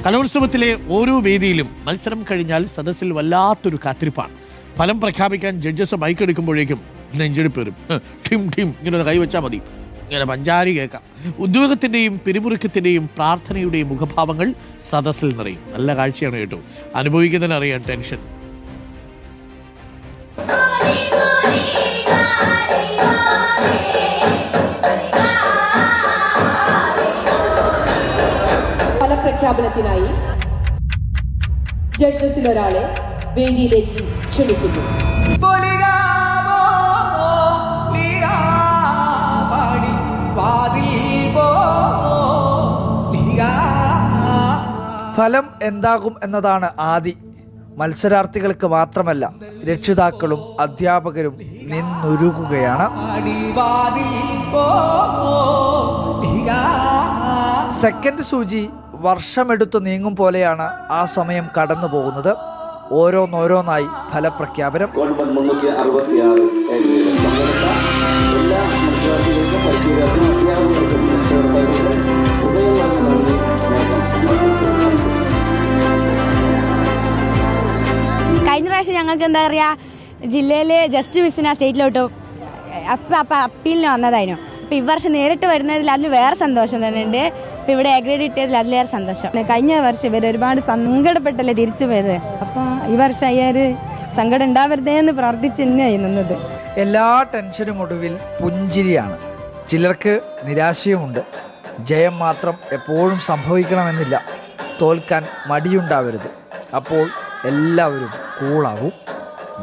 കലോത്സവത്തിലെ ഓരോ വേദിയിലും മത്സരം കഴിഞ്ഞാൽ സദസ്സിൽ വല്ലാത്തൊരു കാത്തിരിപ്പാണ്. ഫലം പ്രഖ്യാപിക്കാൻ ജഡ്ജസ് മൈക്കെടുക്കുമ്പോഴേക്കും നെഞ്ചെടുപ്പ് വരും. ഠിം ഠിം ഇങ്ങനെ കൈവച്ചാൽ മതി, ഇങ്ങനെ പഞ്ചാരി കേൾക്കാം. ഉദ്യോഗത്തിൻ്റെയും പിരിമുറുക്കത്തിൻ്റെയും പ്രാർത്ഥനയുടെയും മുഖഭാവങ്ങൾ സദസ്സിൽ നിറയും. നല്ല കാഴ്ചയാണ് കേട്ടോ, അനുഭവിക്കുന്നതിനറിയാൻ ടെൻഷൻ. ഫലപ്രഖ്യാപനത്തിനായി ജഡ്ജസിൽ ഒരാളെ വേദിയിലേക്ക് ക്ഷണിക്കുന്നു. ഫലം എന്താകും എന്നതാണ് ആദി. മത്സരാർത്ഥികൾക്ക് മാത്രമല്ല, രക്ഷിതാക്കളും അധ്യാപകരും നിന്നുരുകുകയാണ്. സെക്കൻഡ് സൂചി വർഷമെടുത്തു നീങ്ങും പോലെയാണ് ആ സമയം കടന്നു പോകുന്നത്. ഓരോന്നോരോന്നായി ഫലപ്രഖ്യാപനം. കഴിഞ്ഞ പ്രാവശ്യം ഞങ്ങൾക്ക് എന്താ പറയുക, ജില്ലയിൽ ജസ്റ്റ് മിസ്സിന് സ്റ്റേറ്റിലോട്ട് അപ്പീലിന് വന്നതായിരുന്നു. അപ്പോൾ ഈ വർഷം നേരിട്ട് വരുന്നതിൽ അതിൽ വേറെ സന്തോഷം തന്നെ ഉണ്ട്. ഇപ്പോൾ ഇവിടെ അഗ്രേഡ് കിട്ടിയതിൽ അതിലേറെ സന്തോഷം. കഴിഞ്ഞ വർഷം ഇവർ ഒരുപാട് സങ്കടപ്പെട്ടല്ലേ തിരിച്ചു പോയത്. അപ്പോൾ ഈ വർഷം അയ്യാറ് സങ്കടം ഉണ്ടാവരുതേ എന്ന് പ്രാർത്ഥിച്ച് തന്നെയായി നിന്നത്. എല്ലാ ടെൻഷനും ഒടുവിൽ പുഞ്ചിരിയാണ്. ചിലർക്ക് നിരാശയുമുണ്ട്. ജയം മാത്രം എപ്പോഴും സംഭവിക്കണമെന്നില്ല. തോൽക്കാൻ മടിയുണ്ടാവരുത്. അപ്പോൾ എല്ലാവരും കൂളാവും.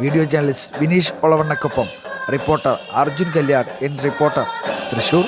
വീഡിയോ ജേർണലിസ്റ്റ് വിനീഷ് ഒളവണ്ണക്കൊപ്പം റിപ്പോർട്ടർ അർജുൻ കല്യാൺ, റിപ്പോർട്ടർ തൃശ്ശൂർ.